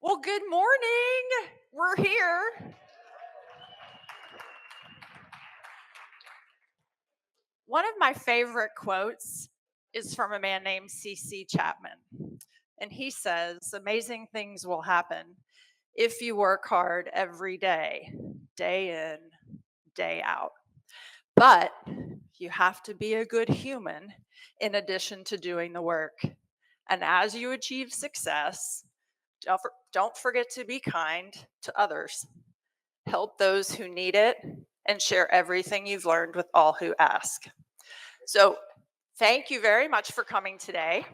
Well, good morning. We're here. One of my favorite quotes is from a man named C.C. Chapman. And he says, amazing things will happen if you work hard every day in, day out. But you have to be a good human in addition to doing the work. And as you achieve success, don't forget to be kind to others. Help those who need it, and share everything you've learned with all who ask. So, thank you very much for coming today.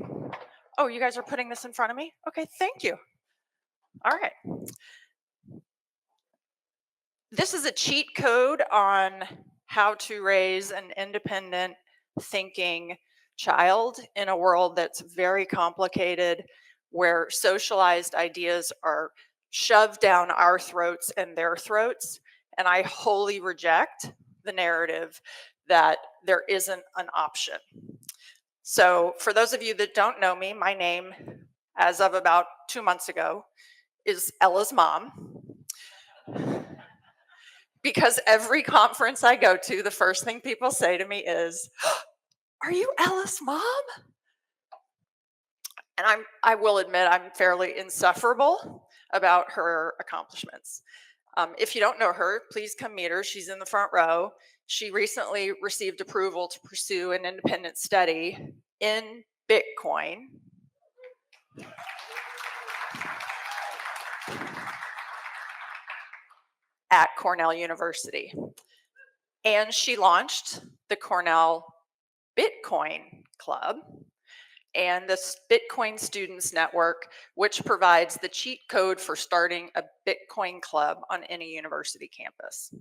Oh, you guys are putting this in front of me? Okay, thank you. All right. This is a cheat code on how to raise an independent thinking child in a world that's very complicated, where socialized ideas are shoved down our throats and their throats. And I wholly reject the narrative that there isn't an option. So, for those of you that don't know me, my name, as of about 2 months ago, is Ella's mom. Because every conference I go to, the first thing people say to me is, "Are you Ella's mom?" And I will admit I'm fairly insufferable about her accomplishments. If you don't know her, please come meet her. She's in the front row. She recently received approval to pursue an independent study in Bitcoin at Cornell University. And she launched the Cornell Bitcoin Club and the Bitcoin Students Network, which provides the cheat code for starting a Bitcoin club on any university campus.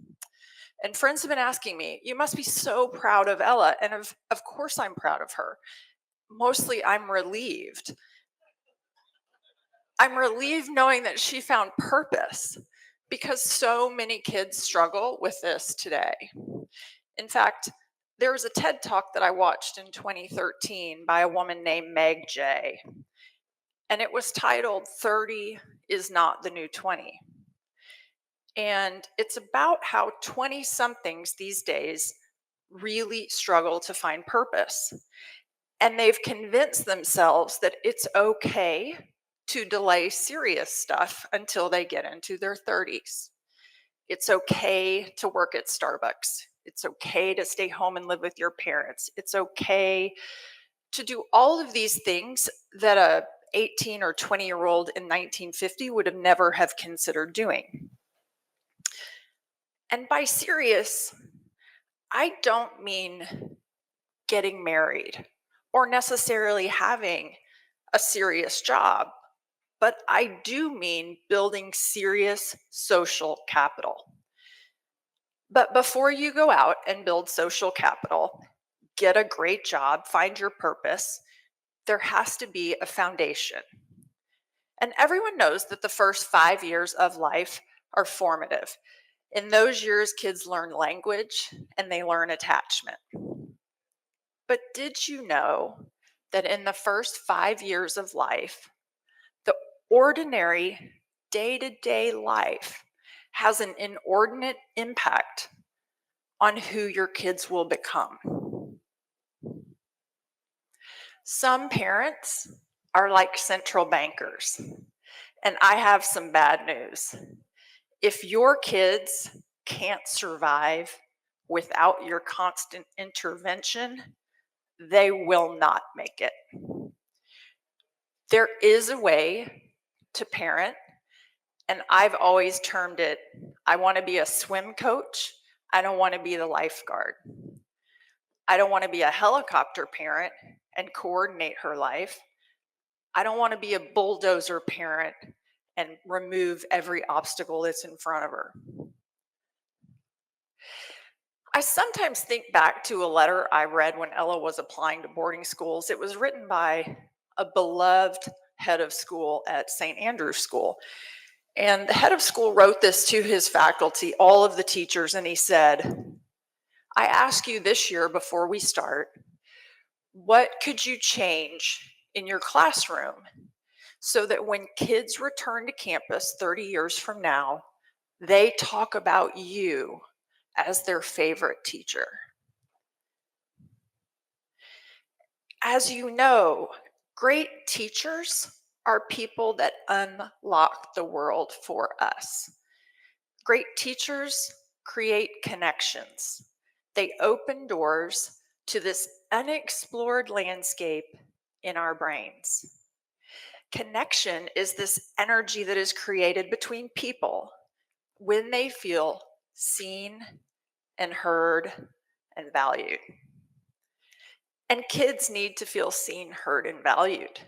And friends have been asking me, you must be so proud of Ella. And of course I'm proud of her. Mostly I'm relieved. I'm relieved knowing that she found purpose, because so many kids struggle with this today. In fact, there was a TED Talk that I watched in 2013 by a woman named Meg Jay, and it was titled 30 is Not the New 20. And it's about how 20 somethings these days really struggle to find purpose. And they've convinced themselves that it's okay to delay serious stuff until they get into their 30s. It's okay to work at Starbucks. It's okay to stay home and live with your parents. It's okay to do all of these things that a 18 or 20-year-old in 1950 would have never have considered doing. And by serious, I don't mean getting married or necessarily having a serious job, but I do mean building serious social capital. But before you go out and build social capital, get a great job, find your purpose, there has to be a foundation. And everyone knows that the first 5 years of life are formative. In those years, kids learn language and they learn attachment. But did you know that in the first 5 years of life, the ordinary day-to-day life has an inordinate impact on who your kids will become? Some parents are like central bankers, and I have some bad news. If your kids can't survive without your constant intervention, they will not make it. There is a way to parent, and I've always termed it, I want to be a swim coach. I don't want to be the lifeguard. I don't want to be a helicopter parent and coordinate her life. I don't want to be a bulldozer parent and remove every obstacle that's in front of her. I sometimes think back to a letter I read when Ella was applying to boarding schools. It was written by a beloved head of school at St. Andrew's School. And the head of school wrote this to his faculty, all of the teachers, and he said, I ask you this year before we start, what could you change in your classroom so that when kids return to campus 30 years from now, they talk about you as their favorite teacher. As you know, great teachers are people that unlock the world for us. Great teachers create connections. They open doors to this unexplored landscape in our brains. Connection is this energy that is created between people when they feel seen and heard and valued. And kids need to feel seen, heard, and valued.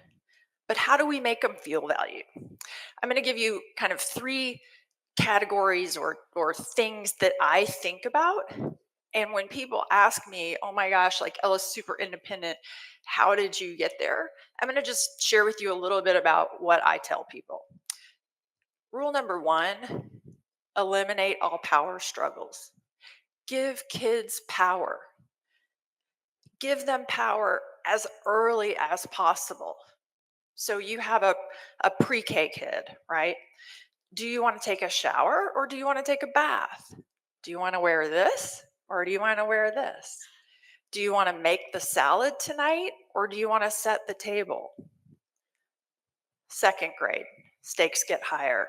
But how do we make them feel valued? I'm going to give you kind of three categories or things that I think about. And when people ask me, oh my gosh, like Ella's super independent, how did you get there? I'm going to just share with you a little bit about what I tell people. Rule number one, eliminate all power struggles. Give kids power. Give them power as early as possible. So you have a pre-K kid, right? Do you want to take a shower or do you want to take a bath? Do you want to wear this or do you want to wear this? Do you want to make the salad tonight or do you want to set the table? Second grade, stakes get higher.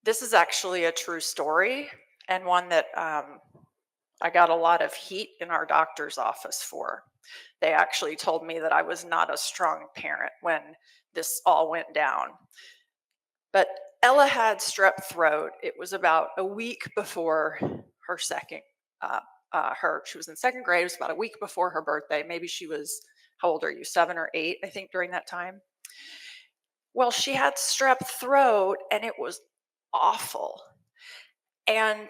This is actually a true story and one that I got a lot of heat in our doctor's office for. They actually told me that I was not a strong parent when this all went down. But Ella had strep throat. It was about a week before her second, she was in second grade. It was about a week before her birthday. Maybe she was, how old are you? 7 or 8, I think, during that time. Well, she had strep throat and it was awful. And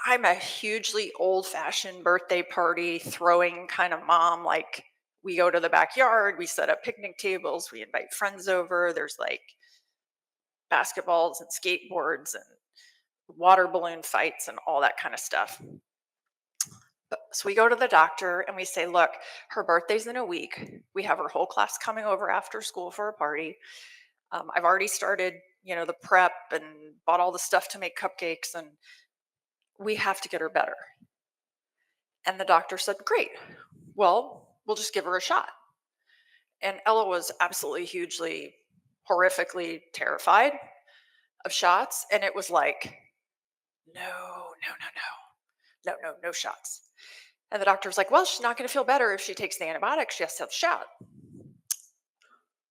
I'm a hugely old fashioned birthday party throwing kind of mom. Like, we go to the backyard, we set up picnic tables, we invite friends over. There's like basketballs and skateboards and water balloon fights and all that kind of stuff. So we go to the doctor and we say, look, her birthday's in a week. We have her whole class coming over after school for a party. I've already started, the prep and bought all the stuff to make cupcakes, and we have to get her better. And the doctor said, great. Well, we'll just give her a shot. And Ella was absolutely hugely, horrifically terrified of shots. And it was like, no shots. And the doctor was like, well, she's not going to feel better if she takes the antibiotics. She has to have a shot.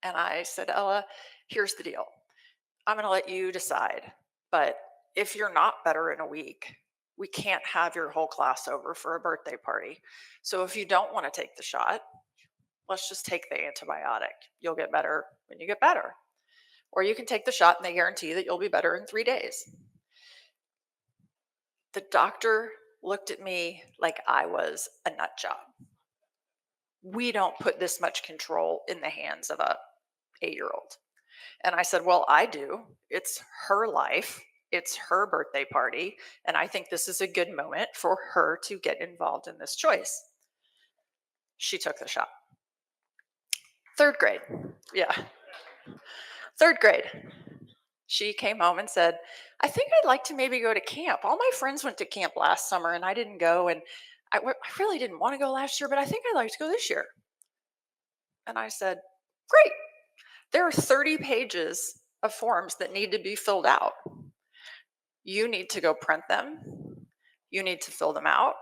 And I said, Ella, here's the deal. I'm going to let you decide. But if you're not better in a week, we can't have your whole class over for a birthday party. So if you don't want to take the shot, let's just take the antibiotic. You'll get better when you get better. Or you can take the shot and they guarantee that you'll be better in 3 days. The doctor looked at me like I was a nut job. We don't put this much control in the hands of a 8-year-old. And I said, well, I do. It's her life. It's her birthday party. And I think this is a good moment for her to get involved in this choice. She took the shot. Third grade. Yeah. Third grade. She came home and said, I think I'd like to maybe go to camp. All my friends went to camp last summer and I didn't go. And I really didn't want to go last year, but I think I'd like to go this year. And I said, great. There are 30 pages of forms that need to be filled out. You need to go print them. You need to fill them out.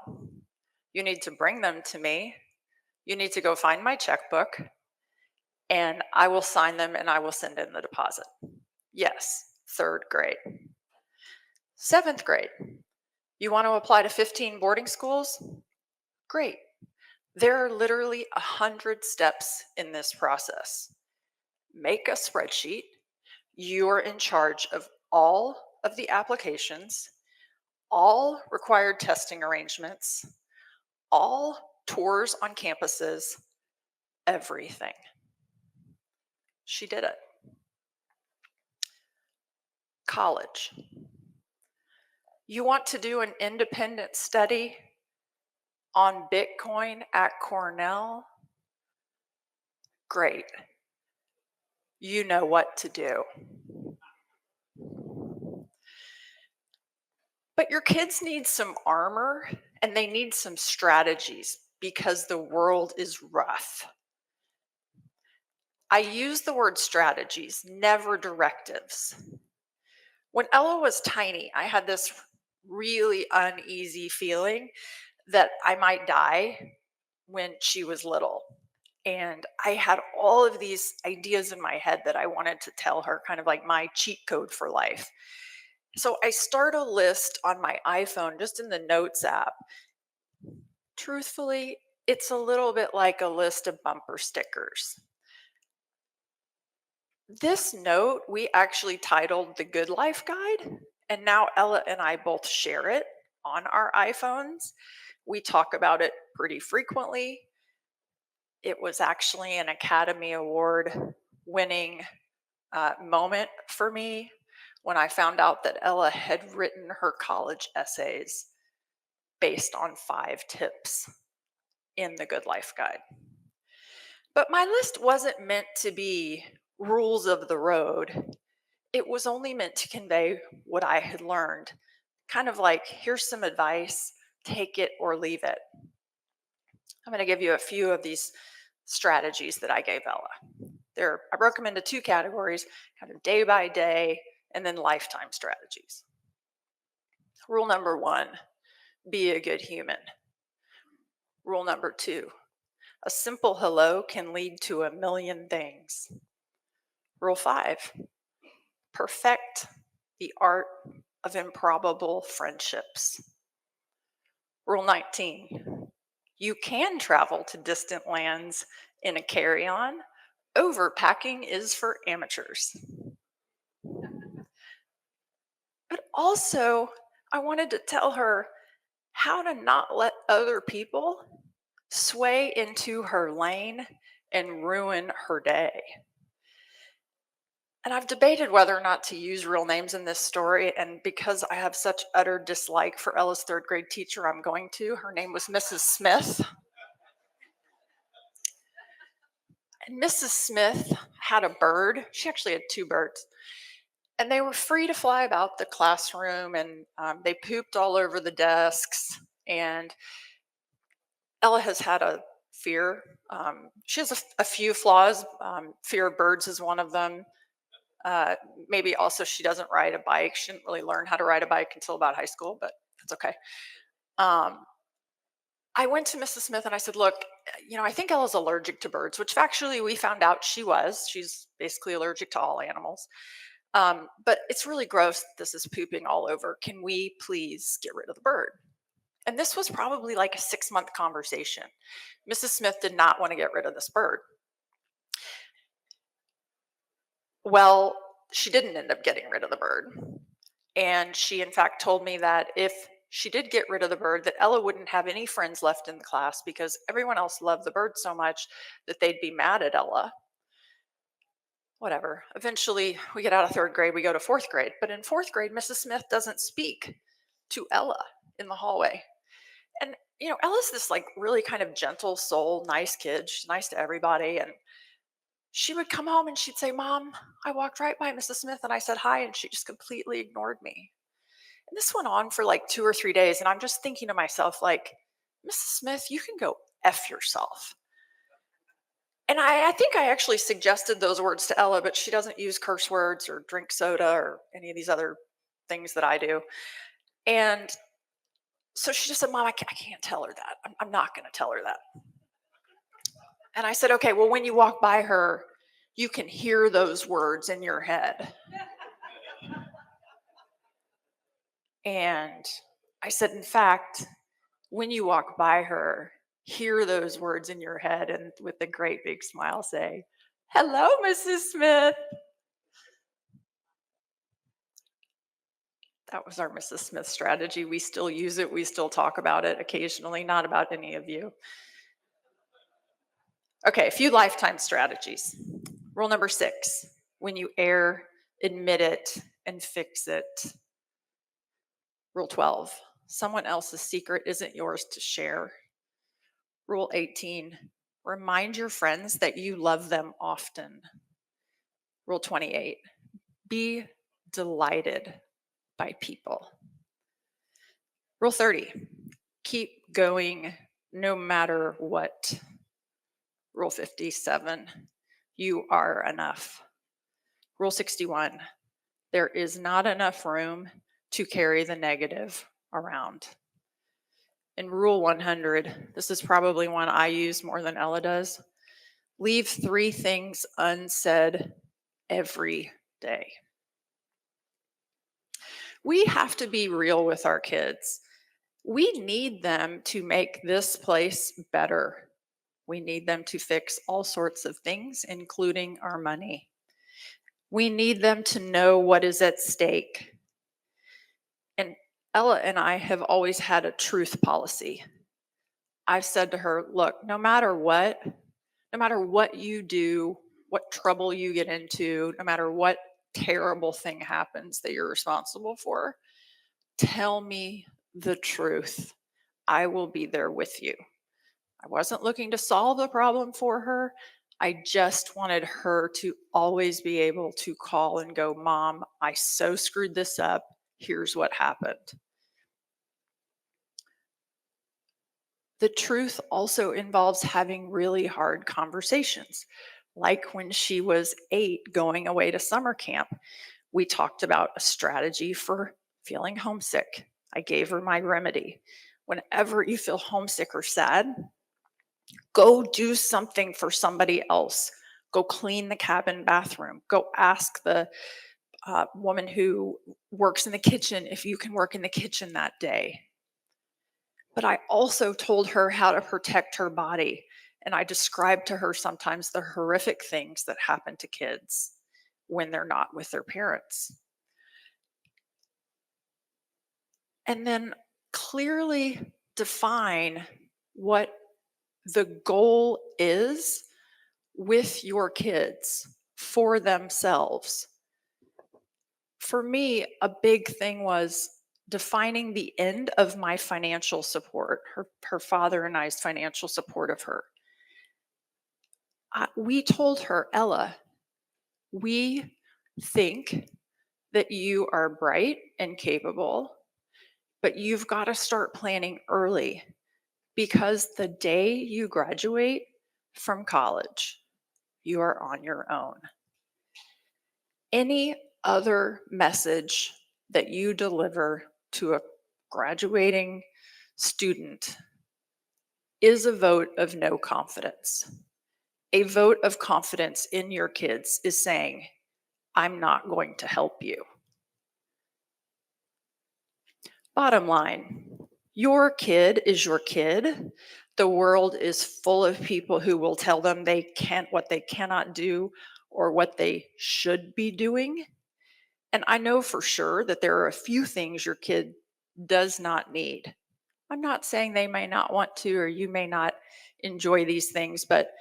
You need to bring them to me. You need to go find my checkbook, and I will sign them and I will send in the deposit. Yes, third grade. Seventh grade. You want to apply to 15 boarding schools? Great. There are literally 100 steps in this process. Make a spreadsheet. You're in charge of all of the applications, all required testing arrangements, all tours on campuses, everything. She did it. College. You want to do an independent study on Bitcoin at Cornell? Great. You know what to do. But your kids need some armor and they need some strategies because the world is rough. I use the word strategies, never directives. When Ella was tiny, I had this really uneasy feeling that I might die when she was little. And I had all of these ideas in my head that I wanted to tell her, kind of like my cheat code for life. So I start a list on my iPhone, just in the Notes app. Truthfully, it's a little bit like a list of bumper stickers. This note we actually titled the Good Life Guide, and now Ella and I both share it on our iPhones. We talk about it pretty frequently. It was actually an Academy Award winning moment for me when I found out that Ella had written her college essays based on 5 tips in the Good Life Guide. But my list wasn't meant to be rules of the road. It was only meant to convey what I had learned. Kind of like, here's some advice, take it or leave it. I'm going to give you a few of these strategies that I gave Ella. I broke them into 2 categories, kind of day by day, and then lifetime strategies. Rule number 1, be a good human. Rule number 2, a simple hello can lead to a million things. Rule 5, perfect the art of improbable friendships. Rule 19, you can travel to distant lands in a carry-on. Overpacking is for amateurs. But also, I wanted to tell her how to not let other people sway into her lane and ruin her day. And I've debated whether or not to use real names in this story. And because I have such utter dislike for Ella's 3rd grade teacher, I'm going to. Her name was Mrs. Smith. And Mrs. Smith had a bird. She actually had 2 birds. And they were free to fly about the classroom, and they pooped all over the desks. And Ella has had a fear. She has a few flaws. Fear of birds is one of them. Maybe also she doesn't ride a bike. She didn't really learn how to ride a bike until about high school, but that's okay. Um, I went to Mrs. Smith and I said, look, I think Ella's allergic to birds, which factually we found out she was. She's basically allergic to all animals. But it's really gross that this is pooping all over. Can we please get rid of the bird? And this was probably like a 6-month conversation. Mrs. Smith did not want to get rid of this bird. Well, she didn't end up getting rid of the bird. And she, in fact, told me that if she did get rid of the bird, that Ella wouldn't have any friends left in the class because everyone else loved the bird so much that they'd be mad at Ella. Whatever. Eventually, we get out of 3rd grade, we go to 4th grade. But in 4th grade, Mrs. Smith doesn't speak to Ella in the hallway. And, Ella's this like really kind of gentle soul, nice kid. She's nice to everybody. And she would come home and she'd say, Mom, I walked right by Mrs. Smith and I said hi, and she just completely ignored me. And this went on for like 2 or 3 days. And I'm just thinking to myself, like, Mrs. Smith, you can go F yourself. And I think I actually suggested those words to Ella, but she doesn't use curse words or drink soda or any of these other things that I do. And so she just said, Mom, I can't tell her that. I'm not going to tell her that. And I said, okay, well, when you walk by her, you can hear those words in your head. And I said, in fact, when you walk by her, hear those words in your head and with a great big smile say, hello, Mrs. Smith. That was our Mrs. Smith strategy. We still use it. We still talk about it occasionally, not about any of you. Okay, a few lifetime strategies. Rule number 6, when you err, admit it and fix it. Rule 12, someone else's secret isn't yours to share. Rule 18, remind your friends that you love them often. Rule 28, be delighted by people. Rule 30, keep going no matter what. Rule 57, you are enough. Rule 61, there is not enough room to carry the negative around. And rule 100, this is probably one I use more than Ella does. Leave 3 things unsaid every day. We have to be real with our kids. We need them to make this place better. We need them to fix all sorts of things, including our money. We need them to know what is at stake. And Ella and I have always had a truth policy. I've said to her, look, no matter what you do, what trouble you get into, no matter what terrible thing happens that you're responsible for, tell me the truth. I will be there with you. I wasn't looking to solve the problem for her. I just wanted her to always be able to call and go, Mom, I so screwed this up. Here's what happened. The truth also involves having really hard conversations. Like when she was 8 going away to summer camp, we talked about a strategy for feeling homesick. I gave her my remedy. Whenever you feel homesick or sad, go do something for somebody else. Go clean the cabin bathroom. Go ask the woman who works in the kitchen if you can work in the kitchen that day. But I also told her how to protect her body. And I described to her sometimes the horrific things that happen to kids when they're not with their parents. And then clearly define what the goal is with your kids for themselves. For me, a big thing was defining the end of my financial support, her father and I's financial support of her. We told her, Ella, we think that you are bright and capable, but you've got to start planning early, because the day you graduate from college, you are on your own. Any other message that you deliver to a graduating student is a vote of no confidence. A vote of confidence in your kids is saying, I'm not going to help you. Bottom line, your kid is your kid. The world is full of people who will tell them what they cannot do or what they should be doing. And I know for sure that there are a few things your kid does not need. I'm not saying they may not want to, or you may not enjoy these things, but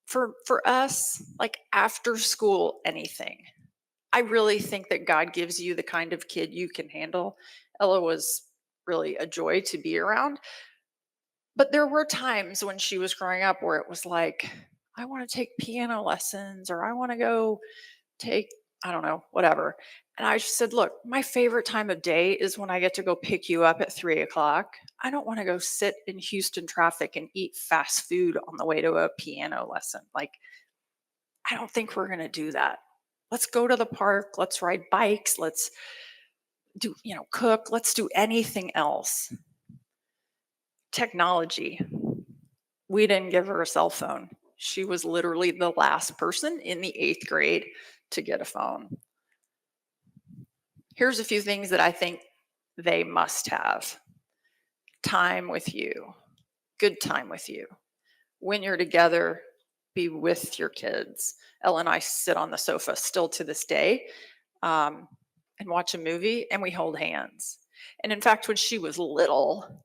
for us, like after school, anything. I really think that God gives you the kind of kid you can handle. Ella was really a joy to be around. But there were times when she was growing up where it was like, I want to take piano lessons, or I want to go take, I don't know, whatever. And I just said, look, my favorite time of day is when I get to go pick you up at 3:00. I don't want to go sit in Houston traffic and eat fast food on the way to a piano lesson. Like, I don't think we're going to do that. Let's go to the park. Let's ride bikes. Let's do, cook. Let's do anything else. Technology. We didn't give her a cell phone. She was literally the last person in the 8th grade to get a phone. Here's a few things that I think they must have. Time with you. Good time with you. When you're together, be with your kids. Ella and I sit on the sofa still to this day and watch a movie, and we hold hands. And in fact, when she was little,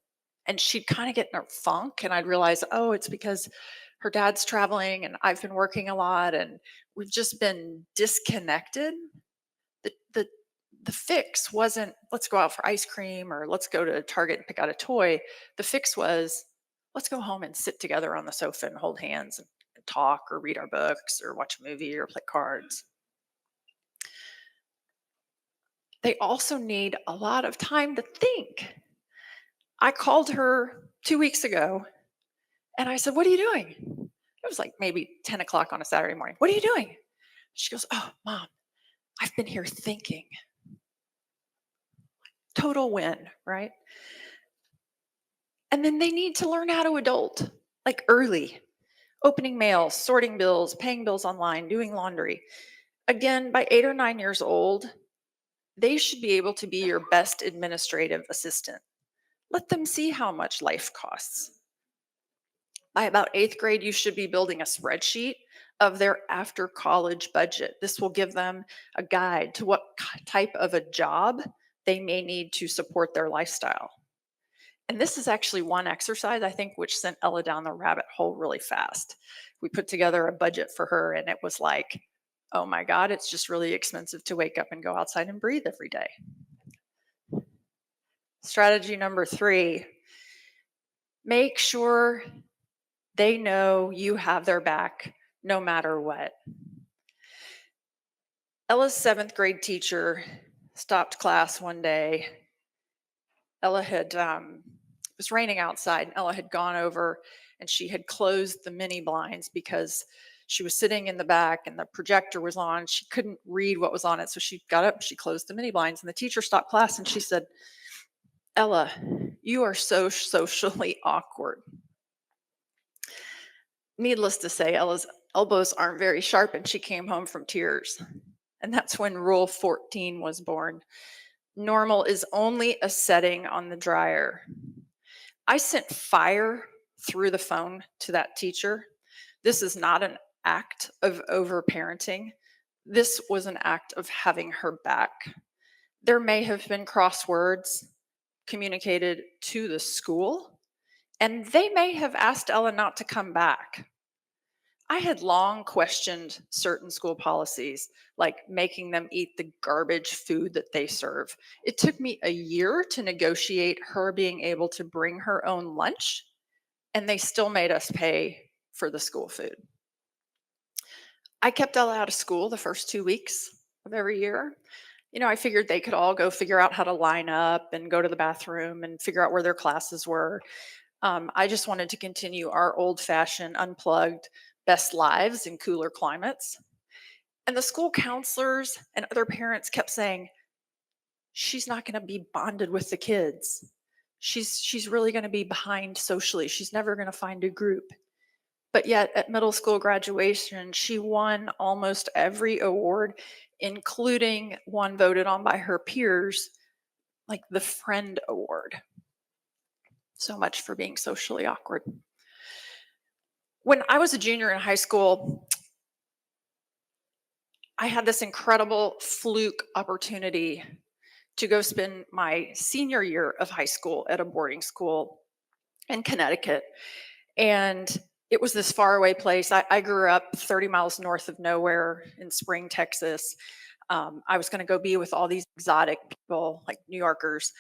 and she'd kind of get in a funk, and I'd realize, oh, it's because her dad's traveling and I've been working a lot and we've just been disconnected. The fix wasn't, let's go out for ice cream or let's go to Target and pick out a toy. The fix was, let's go home and sit together on the sofa and hold hands and talk or read our books or watch a movie or play cards. They also need a lot of time to think. I called her 2 weeks ago and I said, "What are you doing?" It was like maybe 10 o'clock on a Saturday morning. "What are you doing?" She goes, "Oh, Mom, I've been here thinking." Total win, right? And then they need to learn how to adult, like early, opening mail, sorting bills, paying bills online, doing laundry. Again, by 8 or 9 years old, they should be able to be your best administrative assistant. Let them see how much life costs. By about eighth grade, you should be building a spreadsheet of their after college budget. This will give them a guide to what type of a job they may need to support their lifestyle. And this is actually one exercise, I think, which sent Ella down the rabbit hole really fast. We put together a budget for her, and it was like, oh my God, it's just really expensive to wake up and go outside and breathe every day. Strategy number 3, make sure they know you have their back no matter what. Ella's 7th grade teacher stopped class one day. Ella had, it was raining outside, and Ella had gone over and she had closed the mini blinds because she was sitting in the back and the projector was on. She couldn't read what was on it. So she got up, she closed the mini blinds, and the teacher stopped class and she said, "Ella, you are so socially awkward." Needless to say, Ella's elbows aren't very sharp and she came home from tears. And that's when Rule 14 was born. Normal is only a setting on the dryer. I sent fire through the phone to that teacher. This is not an act of overparenting. This was an act of having her back. There may have been crosswords communicated to the school, and they may have asked Ella not to come back. I had long questioned certain school policies, like making them eat the garbage food that they serve. It took me a year to negotiate her being able to bring her own lunch, and they still made us pay for the school food. I kept Ella out of school the first 2 weeks of every year. I figured they could all go figure out how to line up and go to the bathroom and figure out where their classes were. I just wanted to continue our old fashioned, unplugged, best lives in cooler climates. And the school counselors and other parents kept saying, "She's not going to be bonded with the kids. She's really going to be behind socially. She's never going to find a group." But yet at middle school graduation, she won almost every award, including one voted on by her peers, like the Friend Award. So much for being socially awkward. When I was a junior in high school, I had this incredible fluke opportunity to go spend my senior year of high school at a boarding school in Connecticut. And it was this faraway place. I grew up 30 miles north of nowhere in Spring, Texas. I was going to go be with all these exotic people, like New Yorkers.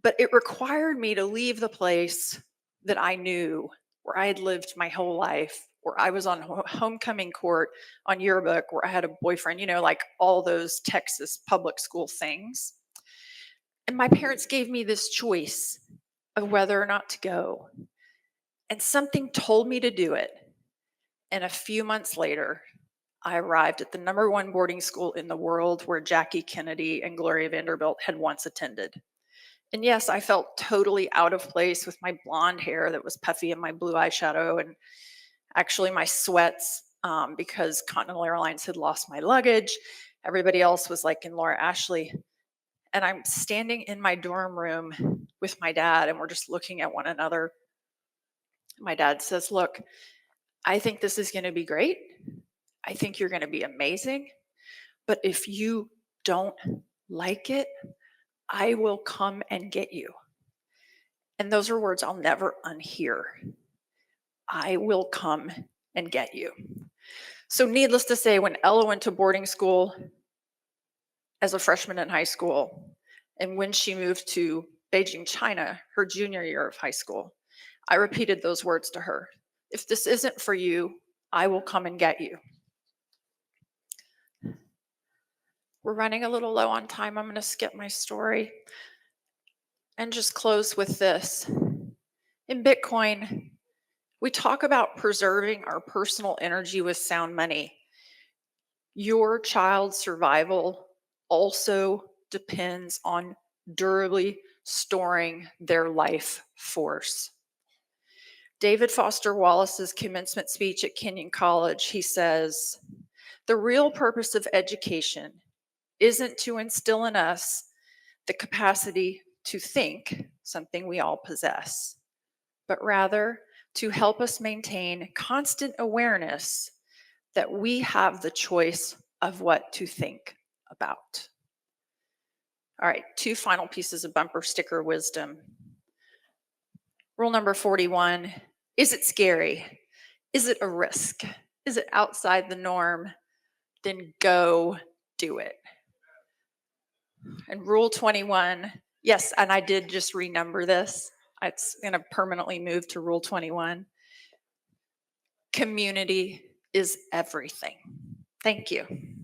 But it required me to leave the place that I knew, where I had lived my whole life, where I was on homecoming court, on yearbook, where I had a boyfriend, like all those Texas public school things. And my parents gave me this choice of whether or not to go. And something told me to do it. And a few months later, I arrived at the #1 boarding school in the world where Jackie Kennedy and Gloria Vanderbilt had once attended. And yes, I felt totally out of place with my blonde hair that was puffy and my blue eyeshadow, and actually my sweats, because Continental Airlines had lost my luggage. Everybody else was like in Laura Ashley. And I'm standing in my dorm room with my dad, and we're just looking at one another. My dad says, "Look, I think this is going to be great. I think you're going to be amazing. But if you don't like it, I will come and get you." And those are words I'll never unhear. I will come and get you. So, needless to say, when Ella went to boarding school as a freshman in high school, and when she moved to Beijing, China, her junior year of high school, I repeated those words to her. If this isn't for you, I will come and get you. We're running a little low on time. I'm going to skip my story and just close with this. In Bitcoin, we talk about preserving our personal energy with sound money. Your child's survival also depends on durably storing their life force. David Foster Wallace's commencement speech at Kenyon College, he says, "The real purpose of education isn't to instill in us the capacity to think, something we all possess, but rather to help us maintain constant awareness that we have the choice of what to think about." All right, 2 final pieces of bumper sticker wisdom. Rule number 41, is it scary? Is it a risk? Is it outside the norm? Then go do it. And rule 21, yes, and I did just renumber this. It's going to permanently move to rule 21. Community is everything. Thank you.